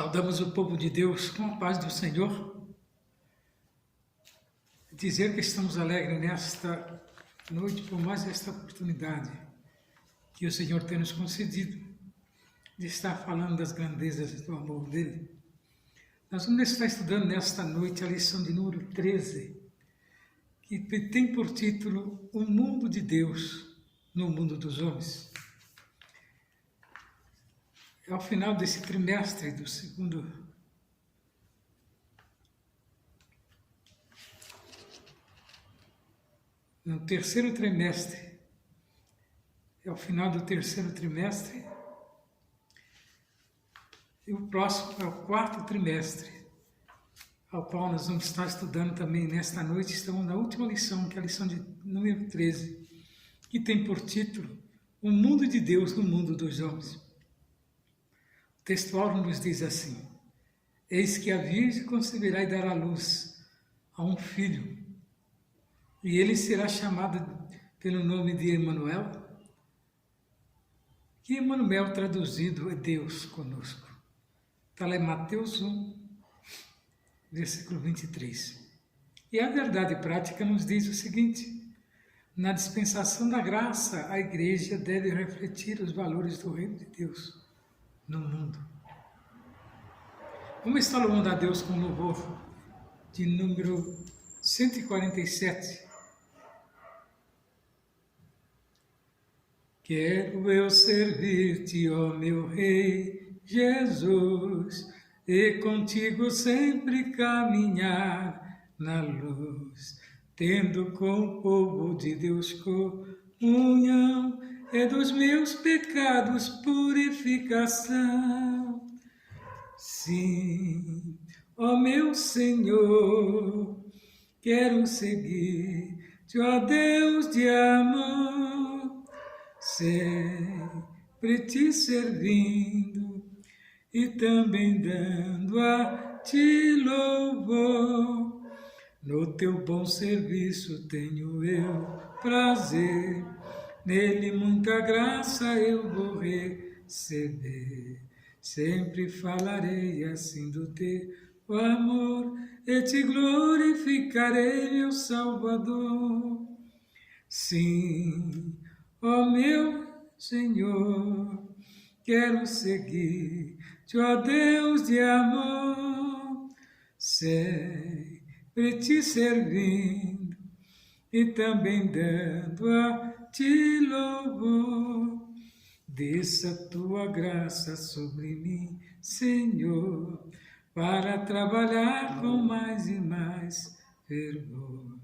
Saudamos o povo de Deus com a paz do Senhor. Dizer que estamos alegres nesta noite por mais esta oportunidade que o Senhor tem nos concedido de estar falando das grandezas do amor dEle. Nós vamos estar estudando nesta noite a lição de número 13, que tem por título O Mundo de Deus no Mundo dos Homens. Ao final desse trimestre do terceiro trimestre, ao final do terceiro trimestre, e o próximo é o quarto trimestre, ao qual nós vamos estar estudando também nesta noite. Estamos na última lição, que é a lição de número 13, que tem por título O Mundo de Deus no Mundo dos Homens. O texto áureo nos diz assim: Eis que a Virgem conceberá e dará luz a um filho, e ele será chamado pelo nome de Emanuel, que Emanuel traduzido é Deus conosco. Está lá em Mateus 1, versículo 23. E a verdade prática nos diz o seguinte: na dispensação da graça, a igreja deve refletir os valores do reino de Deus no mundo. Vamos estar louvando a Deus com o louvor de número 147. Quero eu servir-te, ó meu Rei Jesus, e contigo sempre caminhar na luz, tendo com o povo de Deus comunhão, e dos meus pecados purificação. Sim, ó meu Senhor, quero seguir-te, ó Deus de amor, sempre te servindo e também dando a ti louvor. No teu bom serviço tenho eu prazer, nele muita graça eu vou receber. Sempre falarei assim do teu amor e te glorificarei, meu Salvador. Sim, ó meu Senhor, quero seguir-te, ó Deus de amor, sempre te servindo e também dando a ti louvor. Desça a tua graça sobre mim, Senhor, para trabalhar com mais e mais fervor.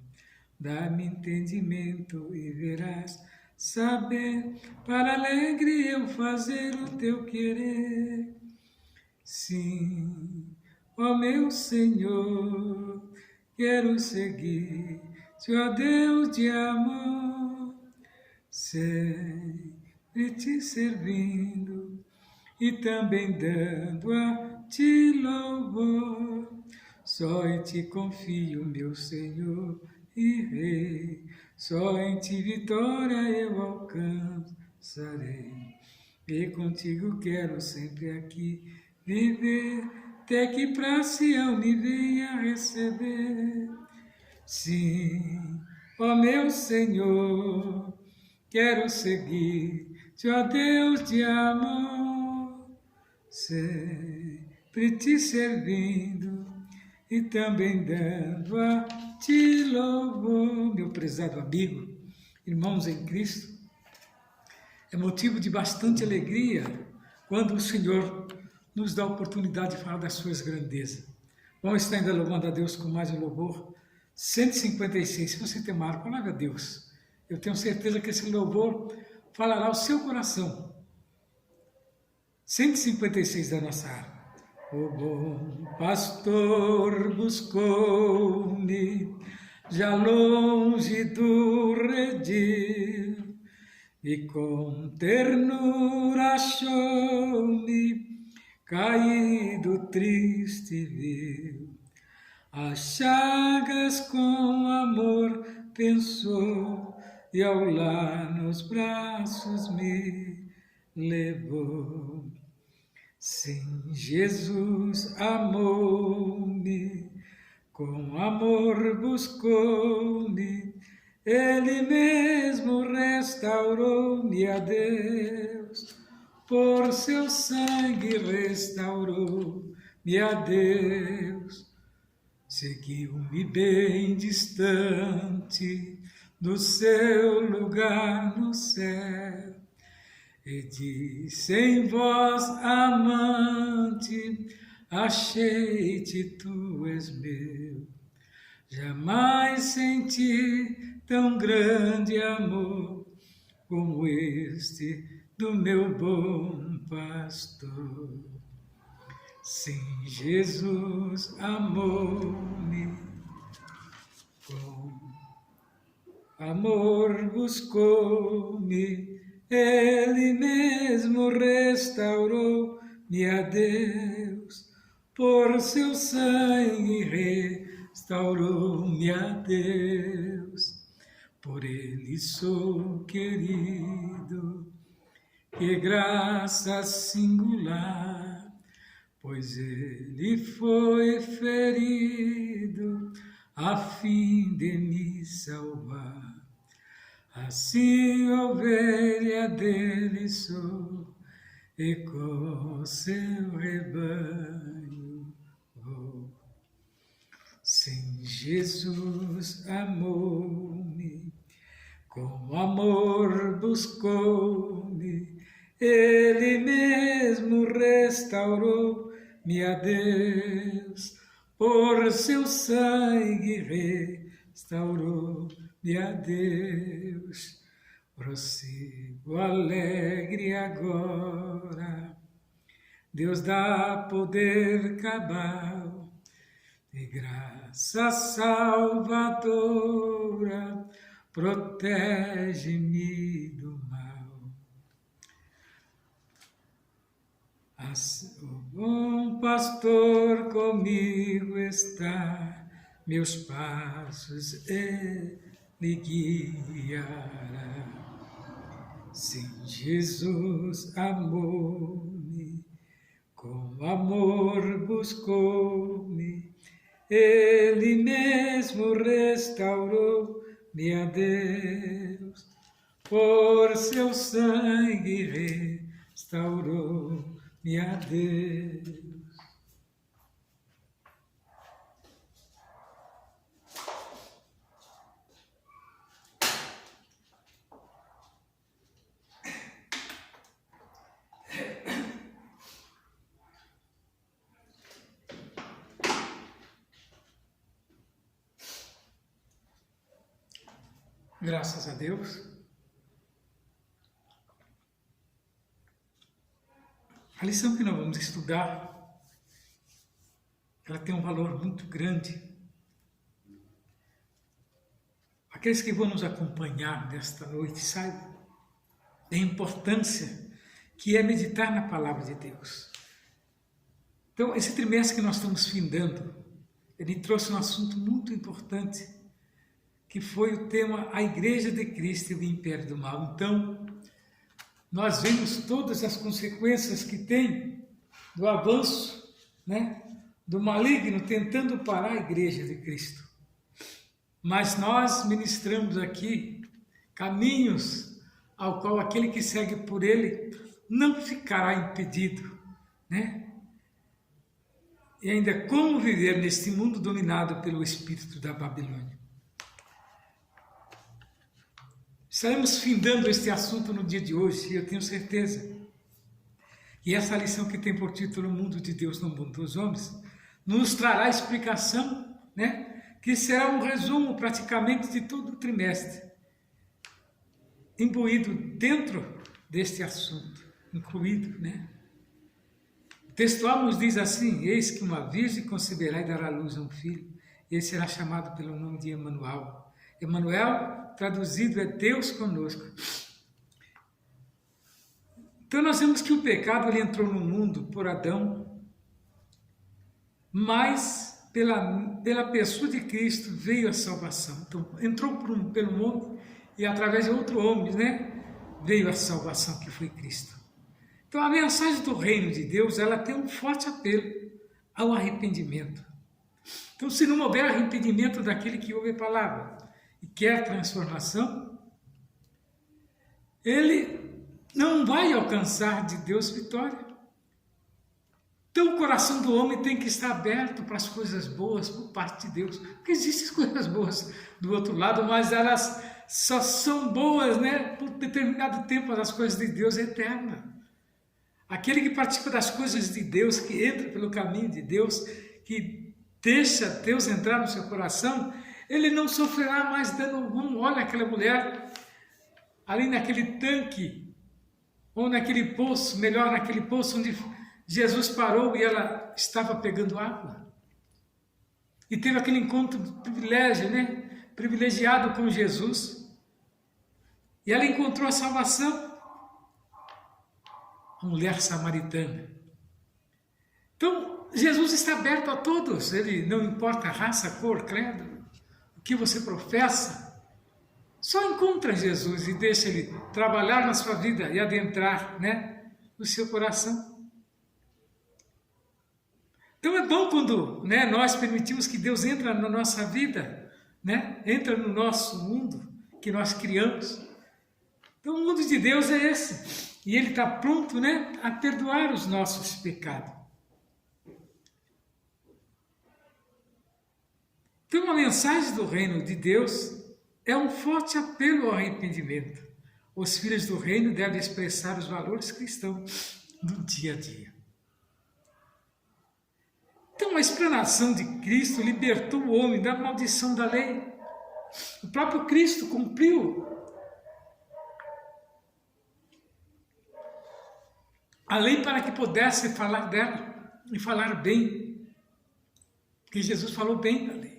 Dá-me entendimento e verás saber, para alegre eu fazer o teu querer. Sim, ó meu Senhor, quero seguir-te, ó Deus de amor, sempre te servindo e também dando a ti louvor. Só em ti confio, meu Senhor e Rei, só em ti vitória eu alcançarei. E contigo quero sempre aqui viver, até que pra Sião me venha receber. Sim, ó meu Senhor, quero seguir-te, ó Deus de amor, sempre te servindo e também dando a ti louvor. Meu prezado amigo, irmãos em Cristo, é motivo de bastante alegria quando o Senhor nos dá a oportunidade de falar das suas grandezas. Vamos estar ainda louvando a Deus com mais um louvor 156. Se você tem marco, palavra a Deus. Eu tenho certeza que esse louvor falará ao seu coração. 156 da nossa harpa. O bom pastor buscou-me, já longe do redil, e com ternura achou-me, caído, triste viu. As chagas com amor pensou, e ao lar nos braços me levou. Sim, Jesus amou-me, com amor buscou-me, Ele mesmo restaurou-me a Deus, por seu sangue restaurou-me a Deus. Seguiu-me bem distante do seu lugar no céu, e disse em voz amante, achei-te, tu és meu. Jamais senti tão grande amor como este do meu bom pastor. Sim, Jesus amou-me, com amor buscou-me, Ele mesmo restaurou-me a Deus, por seu sangue restaurou-me a Deus. Por Ele sou querido, que graça singular, pois Ele foi ferido a fim de me salvar. Assim ovelha dele sou, e com seu rebanho vou. Sim, Jesus amou-me, com amor buscou-me, Ele mesmo restaurou-me a Deus, por seu sangue restaurou-me a Deus. Prossigo alegre agora, Deus dá poder cabal, de graça salvadora, protege-me do mal. O bom pastor comigo está, meus passos ele guiará. Sim, Jesus amou-me, com amor buscou-me, Ele mesmo restaurou-me a Deus, por seu sangue restaurou-me a Deus. Graças a Deus. A lição que nós vamos estudar, ela tem um valor muito grande. Aqueles que vão nos acompanhar nesta noite saibam da importância que é meditar na palavra de Deus. Então, esse trimestre que nós estamos findando, ele trouxe um assunto muito importante, que foi o tema A Igreja de Cristo e o Império do Mal. Então, nós vemos todas as consequências que tem do avanço, do maligno tentando parar a Igreja de Cristo. Mas nós ministramos aqui caminhos ao qual aquele que segue por ele não ficará impedido, E ainda como viver neste mundo dominado pelo espírito da Babilônia. Estaremos findando este assunto no dia de hoje, e eu tenho certeza. E essa lição que tem por título O Mundo de Deus no Mundo dos Homens, nos trará explicação, que será um resumo praticamente de todo o trimestre, imbuído dentro deste assunto, incluído, O textual nos diz assim: eis que uma virgem conceberá e dará à luz a um filho, e ele será chamado pelo nome de Emanuel. Emanuel, traduzido, é Deus conosco. Então nós vemos que o pecado ele entrou no mundo por Adão, mas pela pessoa de Cristo veio a salvação. Então entrou pelo homem e através de outro homem, veio a salvação que foi Cristo. Então a mensagem do reino de Deus, ela tem um forte apelo ao arrependimento. Então, se não houver arrependimento daquele que ouve a palavra e quer transformação, ele não vai alcançar de Deus vitória. Então o coração do homem tem que estar aberto para as coisas boas por parte de Deus. Porque existem coisas boas do outro lado, mas elas só são boas, né, por determinado tempo. As coisas de Deus é eterna. Aquele que participa das coisas de Deus, que entra pelo caminho de Deus, que deixa Deus entrar no seu coração, ele não sofrerá mais dano algum. Olha aquela mulher ali naquele tanque, ou naquele poço, melhor, naquele poço onde Jesus parou e ela estava pegando água. E teve aquele encontro de privilégio, né? Privilegiado com Jesus. E ela encontrou a salvação. A mulher samaritana. Então, Jesus está aberto a todos. Ele não importa a raça, cor, credo, o que você professa. Só encontra Jesus e deixa ele trabalhar na sua vida e adentrar, né, no seu coração. Então é bom quando, né, nós permitimos que Deus entre na nossa vida, né, entra no nosso mundo que nós criamos. Então o mundo de Deus é esse. E Ele está pronto, né, a perdoar os nossos pecados. Então a mensagem do reino de Deus é um forte apelo ao arrependimento. Os filhos do reino devem expressar os valores cristãos do dia a dia. Então a explanação de Cristo libertou o homem da maldição da lei. O próprio Cristo cumpriu a lei para que pudesse falar dela e falar bem. Porque Jesus falou bem da lei.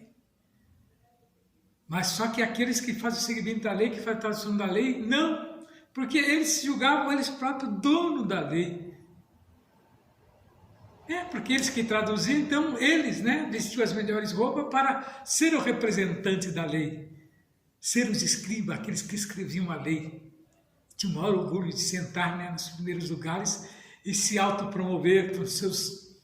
Mas só que aqueles que fazem o seguimento da lei, que fazem a tradução da lei, não. Porque eles se julgavam eles próprios dono da lei. Porque eles que traduziam, então eles, né, vestiam as melhores roupas para ser o representante da lei. Ser os escribas, aqueles que escreviam a lei. Tinha o maior orgulho de sentar, né, nos primeiros lugares e se autopromover com seus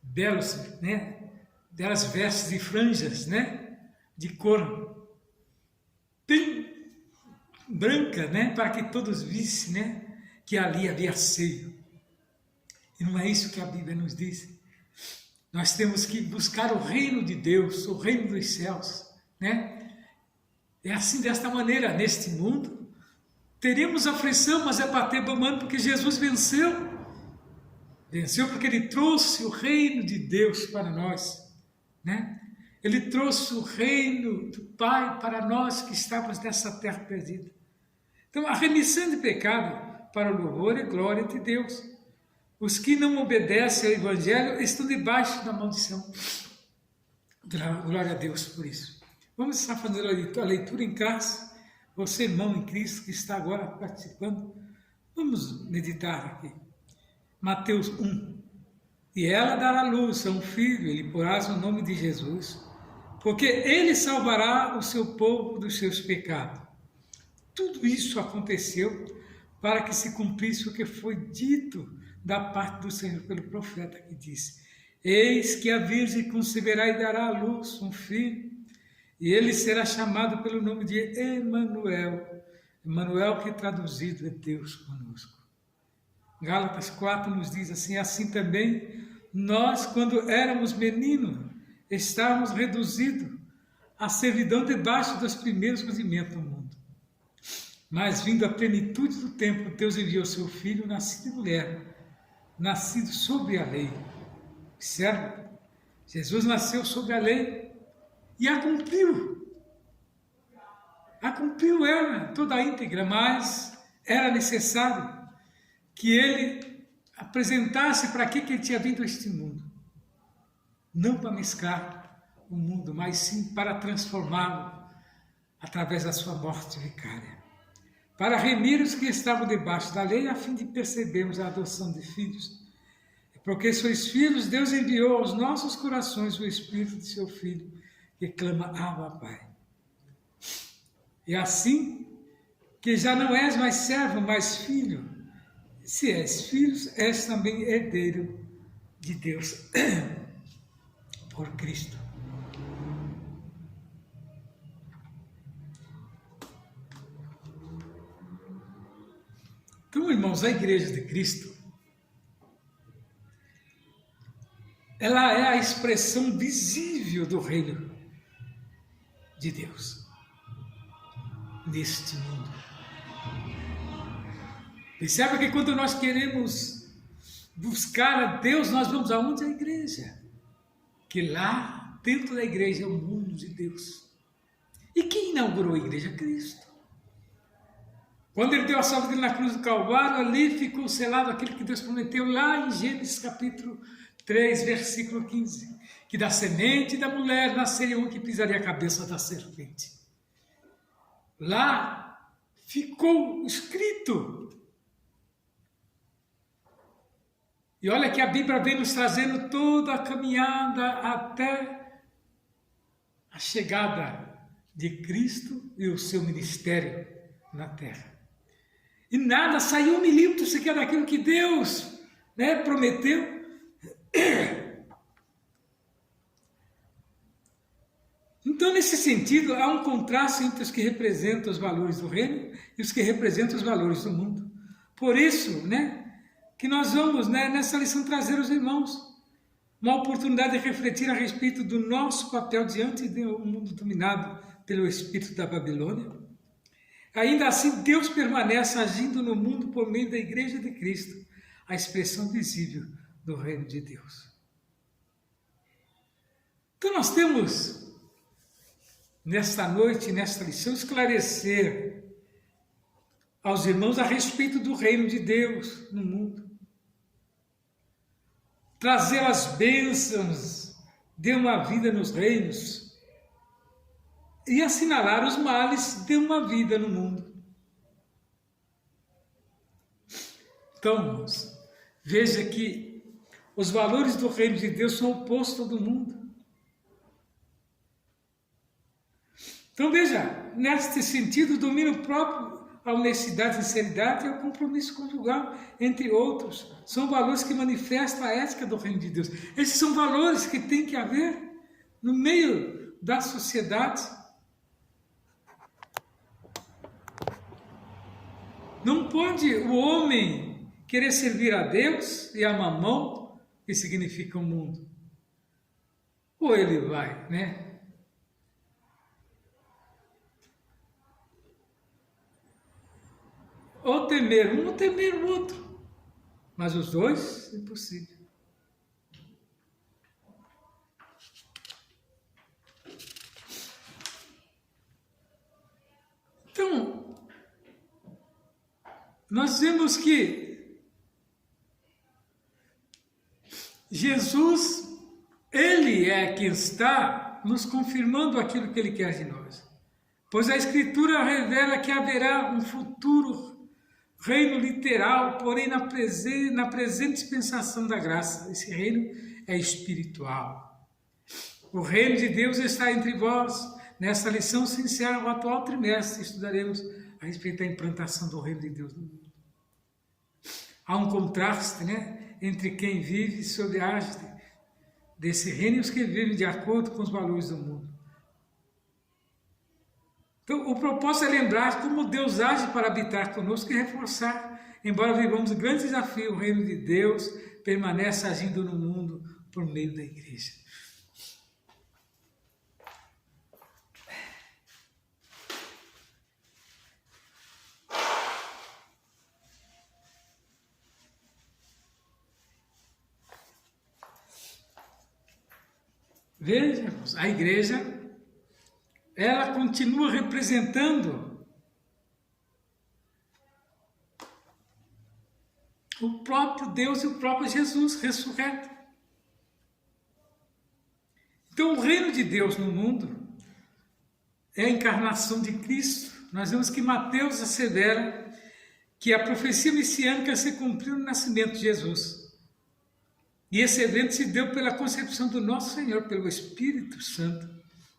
belos, né, belas vestes e franjas, né, de cor bem branca, né, para que todos vissem, né, que ali havia seio. E não é isso que a Bíblia nos diz. Nós temos que buscar o reino de Deus, o reino dos céus, né? É assim, desta maneira, neste mundo, teremos aflição, mas é bater bamando, porque Jesus venceu. Venceu porque Ele trouxe o reino de Deus para nós, né? Ele trouxe o reino do Pai para nós que estávamos nessa terra perdida. Então, a remissão de pecado para o louvor e glória de Deus. Os que não obedecem ao Evangelho estão debaixo da maldição. Glória a Deus por isso. Vamos estar fazendo a leitura em casa. Você, irmão em Cristo, que está agora participando, vamos meditar aqui. Mateus 1. E ela dará luz a um filho, e lhe porás o nome de Jesus, porque ele salvará o seu povo dos seus pecados. Tudo isso aconteceu para que se cumprisse o que foi dito da parte do Senhor pelo profeta, que disse: eis que a virgem conceberá e dará à luz um filho, e ele será chamado pelo nome de Emanuel. Emanuel, que traduzido é Deus conosco. Gálatas 4 nos diz assim: assim também nós, quando éramos meninos, estávamos reduzidos à servidão debaixo dos primeiros rudimentos do mundo. Mas vindo a plenitude do tempo, Deus enviou seu filho, nascido de mulher, nascido sobre a lei. Observe, Jesus nasceu sobre a lei e a cumpriu. A cumpriu ela, toda a íntegra, mas era necessário que ele apresentasse para que ele tinha vindo a este mundo. Não para mesclar o mundo, mas sim para transformá-lo através da sua morte vicária. Para remir os que estavam debaixo da lei, a fim de percebermos a adoção de filhos. Porque sois filhos, Deus enviou aos nossos corações o Espírito de seu Filho, que clama: Abba, Pai. E assim, que já não és mais servo, mas filho, se és filhos, és também herdeiro de Deus por Cristo. Então, irmãos, a Igreja de Cristo, ela é a expressão visível do reino de Deus neste mundo. Perceba que quando nós queremos buscar a Deus, nós vamos aonde? A igreja. Que lá, dentro da igreja, é o mundo de Deus. E quem inaugurou a igreja? Cristo. Quando ele deu a salva dele na cruz do Calvário, ali ficou selado aquilo que Deus prometeu lá em Gênesis capítulo 3, versículo 15. Que da semente da mulher nasceria um que pisaria a cabeça da serpente. Lá ficou escrito. E olha que a Bíblia vem nos trazendo toda a caminhada até a chegada de Cristo e o seu ministério na terra. E nada saiu 1 milímetro sequer daquilo que Deus, prometeu. Então, nesse sentido, há um contraste entre os que representam os valores do reino e os que representam os valores do mundo. Por isso, que nós vamos, nessa lição, trazer aos irmãos uma oportunidade de refletir a respeito do nosso papel diante do mundo dominado pelo espírito da Babilônia. Ainda assim, Deus permanece agindo no mundo por meio da Igreja de Cristo, a expressão visível do reino de Deus. Então nós temos, nesta noite, nesta lição, esclarecer aos irmãos a respeito do reino de Deus no mundo. Trazer as bênçãos de uma vida nos reinos e assinalar os males de uma vida no mundo. Então, veja que os valores do reino de Deus são opostos ao do mundo. Então veja, neste sentido, o domínio próprio, a honestidade, a sinceridade e o compromisso conjugal, entre outros, são valores que manifestam a ética do reino de Deus. Esses são valores que tem que haver no meio da sociedade. Não pode o homem querer servir a Deus e a mamão, que significa o mundo. Ou ele vai, ou temer um ou temer o outro. Mas os dois, impossível. Então, nós vemos que Jesus, Ele é quem está nos confirmando aquilo que Ele quer de nós. Pois a Escritura revela que haverá um futuro reino literal, porém na presente dispensação da graça. Esse reino é espiritual. O reino de Deus está entre vós. Nesta lição se encerra o atual trimestre. Estudaremos a respeito da implantação do reino de Deus no mundo. Há um contraste, entre quem vive sob a égide desse reino e os que vivem de acordo com os valores do mundo. Então, o propósito é lembrar como Deus age para habitar conosco e reforçar, embora vivamos um grande desafio, o reino de Deus permanece agindo no mundo por meio da igreja. Vejamos, a igreja, ela continua representando o próprio Deus e o próprio Jesus ressurreto. Então, o reino de Deus no mundo é a encarnação de Cristo. Nós vemos que Mateus assevera que a profecia messiânica se cumpriu no nascimento de Jesus. E esse evento se deu pela concepção do nosso Senhor, pelo Espírito Santo,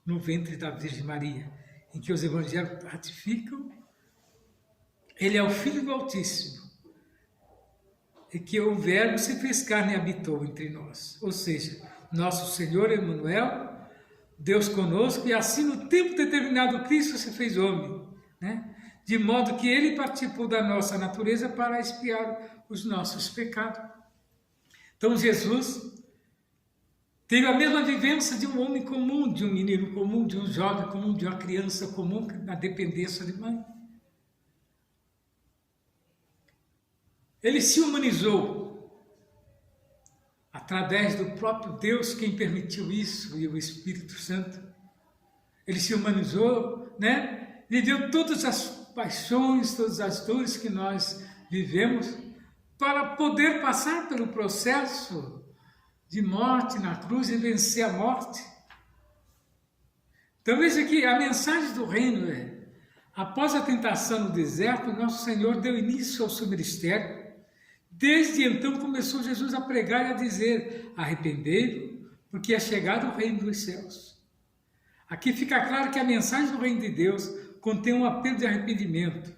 no ventre da Virgem Maria, em que os evangelhos ratificam. Ele é o Filho do Altíssimo, é que o Verbo se fez carne e habitou entre nós. Ou seja, nosso Senhor Emmanuel, Deus conosco, e assim no tempo determinado Cristo se fez homem, né? De modo que ele participou da nossa natureza para expiar os nossos pecados. Então Jesus teve a mesma vivência de um homem comum, de um menino comum, de um jovem comum, de uma criança comum, na dependência de mãe. Ele se humanizou através do próprio Deus, quem permitiu isso, e o Espírito Santo. Ele se humanizou, né? Viveu todas as paixões, todas as dores que nós vivemos, para poder passar pelo processo de morte na cruz e vencer a morte. Então veja que a mensagem do reino é: após a tentação no deserto, nosso Senhor deu início ao seu ministério. Desde então começou Jesus a pregar e a dizer: arrependei-vos, porque é chegado o reino dos céus. Aqui fica claro que a mensagem do reino de Deus contém um apelo de arrependimento,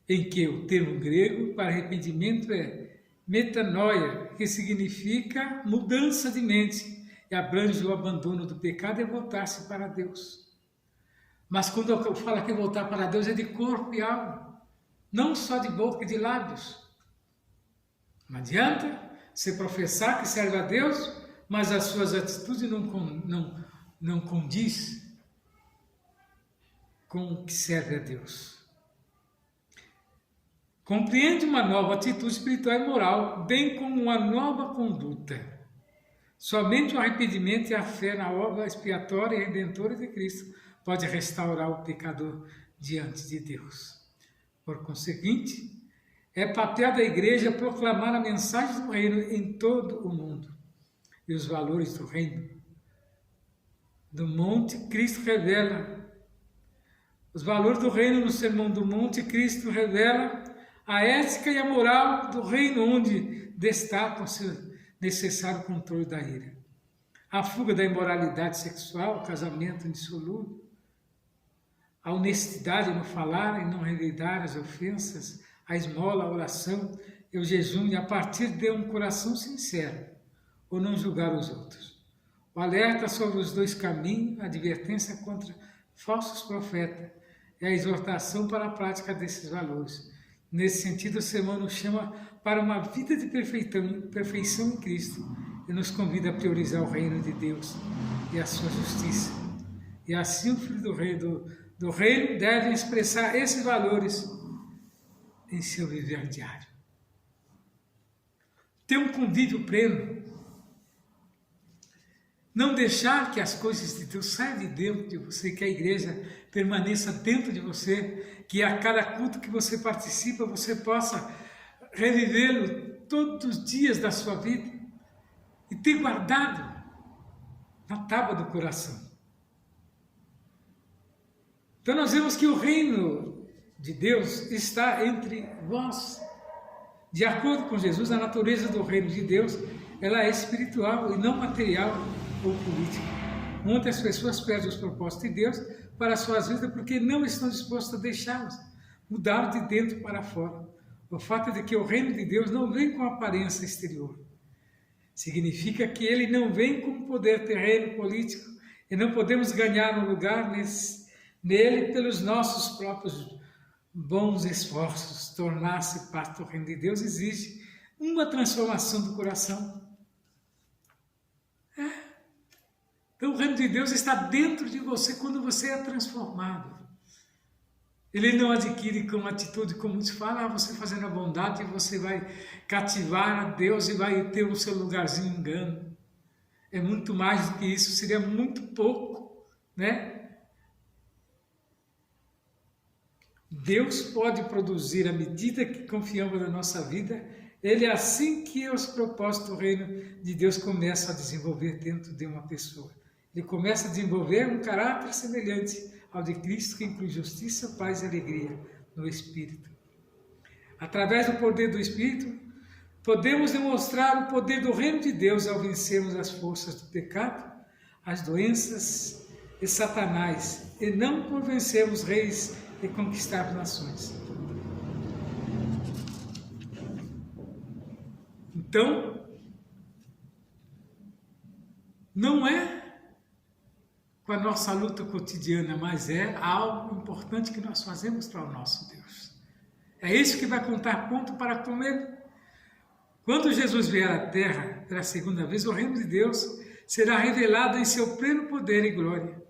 em que o termo grego para arrependimento é metanoia, que significa mudança de mente, e abrange o abandono do pecado e voltar-se para Deus. Mas quando eu falo que voltar para Deus é de corpo e alma, não só de boca e de lábios. Não adianta você professar que serve a Deus, mas as suas atitudes não condiz com o que serve a Deus. Compreende uma nova atitude espiritual e moral, bem como uma nova conduta. Somente o arrependimento e a fé na obra expiatória e redentora de Cristo pode restaurar o pecador diante de Deus. Por conseguinte, é papel da igreja proclamar a mensagem do reino em todo o mundo. E os valores do reino do monte, Cristo revela. Os valores do reino no Sermão do Monte, Cristo revela a ética e a moral do reino, onde destaca-se o necessário controle da ira. A fuga da imoralidade sexual, o casamento indissolúvel, a honestidade no falar e não revidar as ofensas, a esmola, a oração e o jejum, e a partir de um coração sincero, ou não julgar os outros. O alerta sobre os dois caminhos, a advertência contra falsos profetas e a exortação para a prática desses valores. Nesse sentido, o sermão nos chama para uma vida de perfeição em Cristo e nos convida a priorizar o reino de Deus e a sua justiça. E assim o filho do reino deve expressar esses valores em seu viver diário. Ter um convívio pleno. Não deixar que as coisas de Deus saiam de dentro de você, que a igreja permaneça dentro de você, que a cada culto que você participa, você possa revivê-lo todos os dias da sua vida e ter guardado na tábua do coração. Então nós vemos que o reino de Deus está entre vós. De acordo com Jesus, a natureza do reino de Deus, ela é espiritual e não material ou política. Muitas pessoas perdem os propósitos de Deus para suas vidas porque não estão dispostas a deixá-los mudar de dentro para fora. O fato de que o reino de Deus não vem com aparência exterior. Significa que ele não vem com poder terreno político e não podemos ganhar um lugar nele pelos nossos próprios bons esforços. Tornar-se parte do reino de Deus exige uma transformação do coração. Então o reino de Deus está dentro de você quando você é transformado. Ele não adquire com atitude, como se fala, você fazendo a bondade, você vai cativar a Deus e vai ter o seu lugarzinho em engano. É muito mais do que isso, seria muito pouco, né? Deus pode produzir à medida que confiamos na nossa vida. Ele é assim que os propósitos do reino de Deus começam a desenvolver dentro de uma pessoa. Ele começa a desenvolver um caráter semelhante ao de Cristo, que inclui justiça, paz e alegria no Espírito. Através do poder do Espírito, podemos demonstrar o poder do reino de Deus ao vencermos as forças do pecado, as doenças e Satanás, e não por vencermos reis e conquistarmos nações. Então, não é com a nossa luta cotidiana, mas é algo importante que nós fazemos para o nosso Deus. É isso que vai contar ponto para com Ele. Quando Jesus vier à Terra pela segunda vez, o reino de Deus será revelado em seu pleno poder e glória.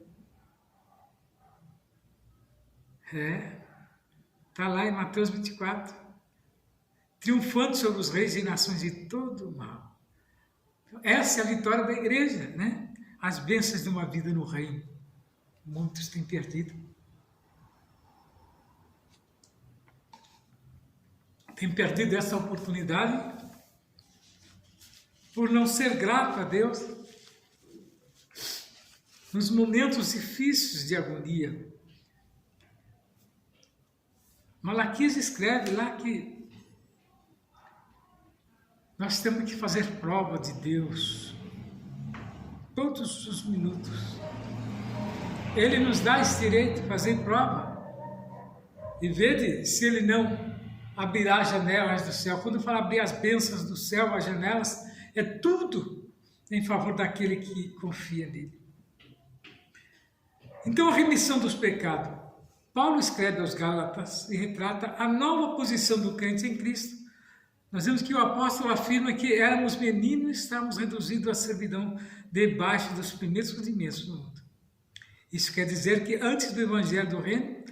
Está lá em Mateus 24. Triunfando sobre os reis e nações de todo o mal. Essa é a vitória da igreja, né? As bênçãos de uma vida no reino. Muitos têm perdido. Têm perdido essa oportunidade por não ser grato a Deus nos momentos difíceis de agonia. Malaquias escreve lá que nós temos que fazer prova de Deus todos os minutos. Ele nos dá esse direito de fazer prova e vede se Ele não abrirá as janelas do céu. Quando eu falo abrir as bênçãos do céu, as janelas, é tudo em favor daquele que confia nele. Então, a remissão dos pecados. Paulo escreve aos Gálatas e retrata a nova posição do crente em Cristo. Nós vemos que o apóstolo afirma que éramos meninos e estávamos reduzidos à servidão debaixo dos primeiros rudimentos do mundo. Isso quer dizer que antes do evangelho do reino,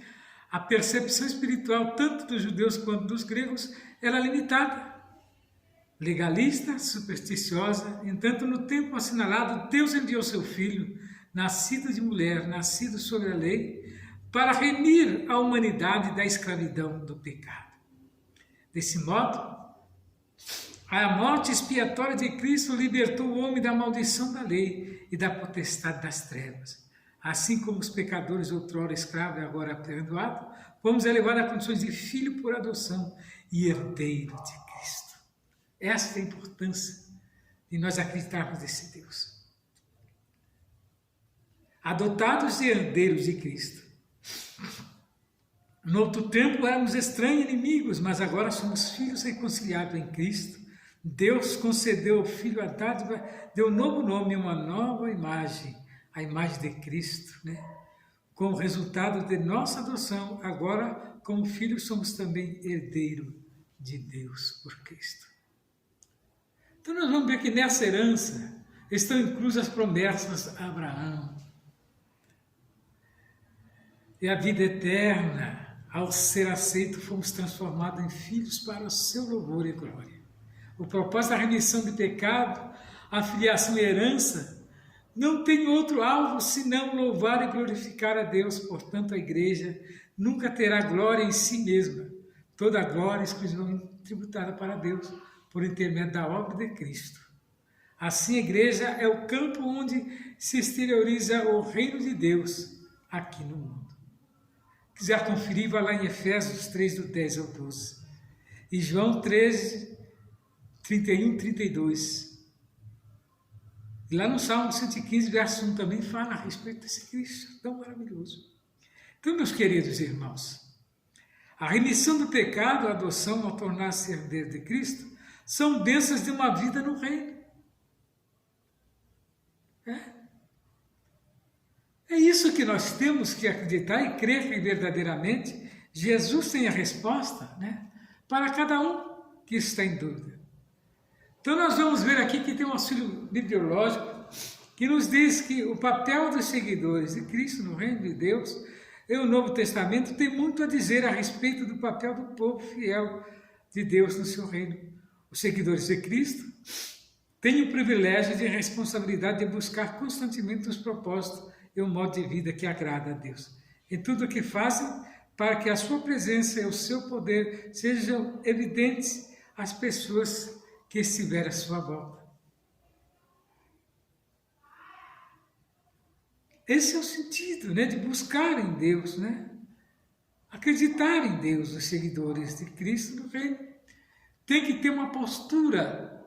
a percepção espiritual tanto dos judeus quanto dos gregos era limitada, legalista, supersticiosa. Entanto, no tempo assinalado, Deus enviou seu Filho, nascido de mulher, nascido sobre a lei, para remir a humanidade da escravidão do pecado. Desse modo, a morte expiatória de Cristo libertou o homem da maldição da lei e da potestade das trevas. Assim como os pecadores outrora escravos e agora perdoados, fomos elevados a condições de filho por adoção e herdeiro de Cristo. Esta é a importância de nós acreditarmos nesse Deus. Adotados e herdeiros de Cristo. No outro tempo éramos estranhos e inimigos, mas agora somos filhos reconciliados em Cristo. Deus concedeu ao Filho a dádiva, deu um novo nome, uma nova imagem, a imagem de Cristo, né? Como resultado de nossa adoção, agora, como filhos, somos também herdeiros de Deus por Cristo. Então nós vamos ver que nessa herança estão inclusas as promessas a Abraão. E a vida eterna, ao ser aceito, fomos transformados em filhos para o seu louvor e glória. O propósito da remissão de pecado, a filiação e herança, não tem outro alvo senão louvar e glorificar a Deus. Portanto, a igreja nunca terá glória em si mesma. Toda a glória exclusivamente tributada para Deus, por intermédio da obra de Cristo. Assim, a igreja é o campo onde se exterioriza o reino de Deus aqui no mundo. Quiser conferir, vai lá em Efésios 3, do 10 ao 12. E João 13, 31, 32. E lá no Salmo 115, verso 1 também fala a respeito desse Cristo tão maravilhoso. Então, meus queridos irmãos, a remissão do pecado, a adoção ao tornar-se herdeiro de Cristo, são bênçãos de uma vida no reino. É isso que nós temos que acreditar e crer que verdadeiramente Jesus tem a resposta, né, para cada um que está em dúvida. Então nós vamos ver aqui que tem um auxílio bibliológico que nos diz que o papel dos seguidores de Cristo no reino de Deus e o Novo Testamento tem muito a dizer a respeito do papel do povo fiel de Deus no seu reino. Os seguidores de Cristo têm o privilégio e a responsabilidade de buscar constantemente os propósitos e o modo de vida que agrada a Deus. Em tudo o que fazem, para que a sua presença e o seu poder sejam evidentes às pessoas que estiverem à sua volta. Esse é o sentido, né, de buscar em Deus, né? Acreditar em Deus, os seguidores de Cristo no reino. Tem que ter uma postura.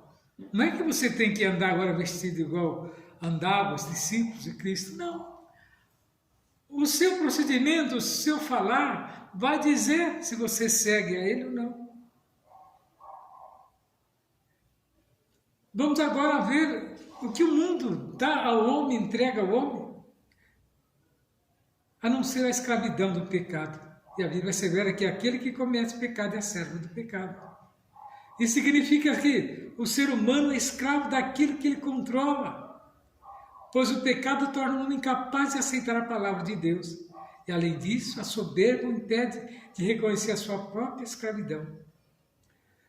Não é que você tem que andar agora vestido igual andavam os discípulos de Cristo, não. O seu procedimento, o seu falar, vai dizer se você segue a Ele ou não. Vamos agora ver o que o mundo dá ao homem, entrega ao homem, a não ser a escravidão do pecado. E a Bíblia assevera que aquele que comete pecado é servo do pecado. Isso significa que o ser humano é escravo daquilo que ele controla, pois o pecado torna o homem incapaz de aceitar a palavra de Deus. E além disso, a soberba o impede de reconhecer a sua própria escravidão.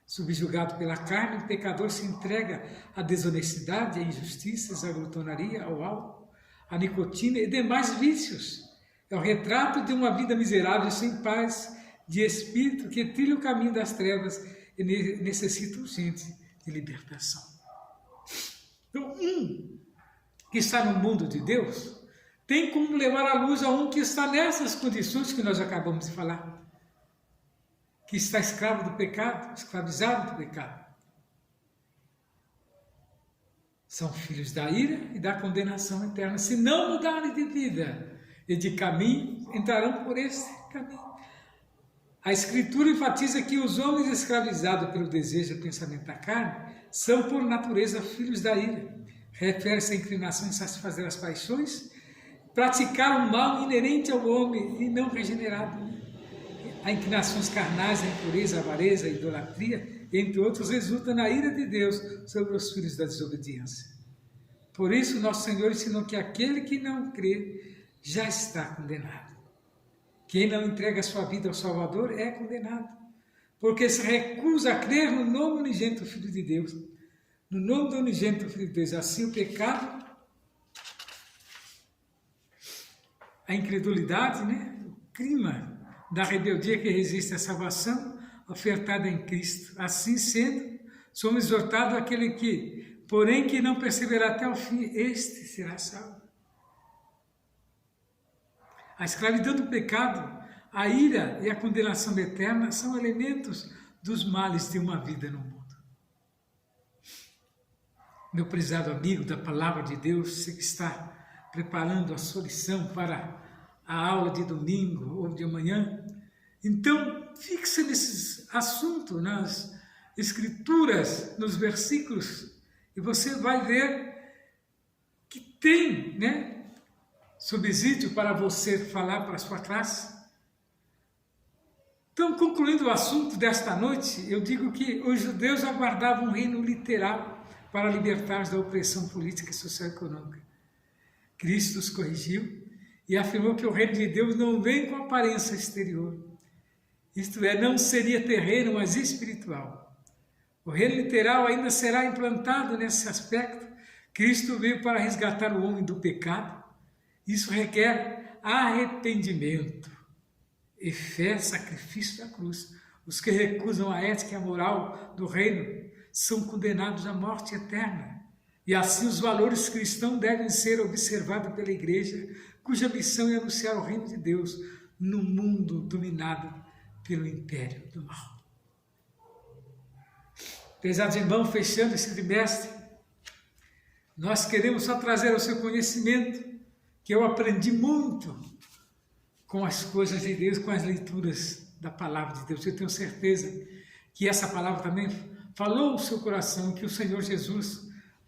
Subjugado pela carne, o pecador se entrega à desonestidade, à injustiça, à glutonaria, ao álcool, à nicotina e demais vícios. É o retrato de uma vida miserável, sem paz, de espírito, que trilha o caminho das trevas e necessita urgente de libertação. Então, que está no mundo de Deus, tem como levar à luz a um que está nessas condições que nós acabamos de falar, que está escravo do pecado, escravizado do pecado. São filhos da ira e da condenação eterna. Se não mudarem de vida e de caminho, entrarão por esse caminho. A Escritura enfatiza que os homens escravizados pelo desejo e pensamento da carne são, por natureza, filhos da ira. Refere-se à inclinação em satisfazer as paixões, praticar o mal inerente ao homem e não regenerado. Há inclinações carnais, a impureza, a avareza, a idolatria, entre outros, resultam na ira de Deus sobre os filhos da desobediência. Por isso, nosso Senhor ensinou que aquele que não crê já está condenado. Quem não entrega a sua vida ao Salvador é condenado, porque se recusa a crer no nome unigênito do Filho de Deus. No nome do unigênito Filho de Deus, assim o pecado, a incredulidade, o clima da rebeldia que resiste à salvação ofertada em Cristo. Assim sendo, somos exortados àquele que, porém, que não perseverar até o fim, este será salvo. A escravidão do pecado, a ira e a condenação eterna são elementos dos males de uma vida no mundo. Meu prezado amigo da Palavra de Deus, você que está preparando a sua lição para a aula de domingo ou de amanhã, então fixe nesse assunto, nas Escrituras, nos versículos, e você vai ver que tem, subsídio para você falar para a sua classe. Então, concluindo o assunto desta noite, eu digo que os judeus aguardavam um reino literal para libertar-os da opressão política e social e econômica. Cristo os corrigiu e afirmou que o reino de Deus não vem com aparência exterior. Isto é, não seria terreno, mas espiritual. O reino literal ainda será implantado nesse aspecto. Cristo veio para resgatar o homem do pecado. Isso requer arrependimento e fé, sacrifício da cruz. Os que recusam a ética e a moral do reino são condenados à morte eterna. E assim os valores cristãos devem ser observados pela igreja, cuja missão é anunciar o reino de Deus no mundo dominado pelo império do mal. Prezados irmãos, fechando esse trimestre, nós queremos só trazer ao seu conhecimento que eu aprendi muito com as coisas de Deus, com as leituras da Palavra de Deus. Eu tenho certeza que essa palavra também falou ao seu coração, que o Senhor Jesus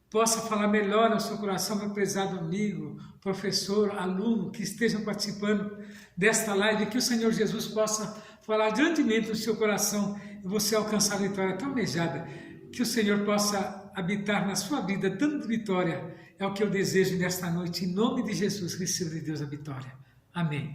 possa falar melhor ao seu coração, meu prezado amigo, professor, aluno, que estejam participando desta live, que o Senhor Jesus possa falar grandemente no seu coração e você alcançar a vitória tão almejada, que o Senhor possa habitar na sua vida, dando vitória. É o que eu desejo nesta noite, em nome de Jesus, receba de Deus a vitória. Amém.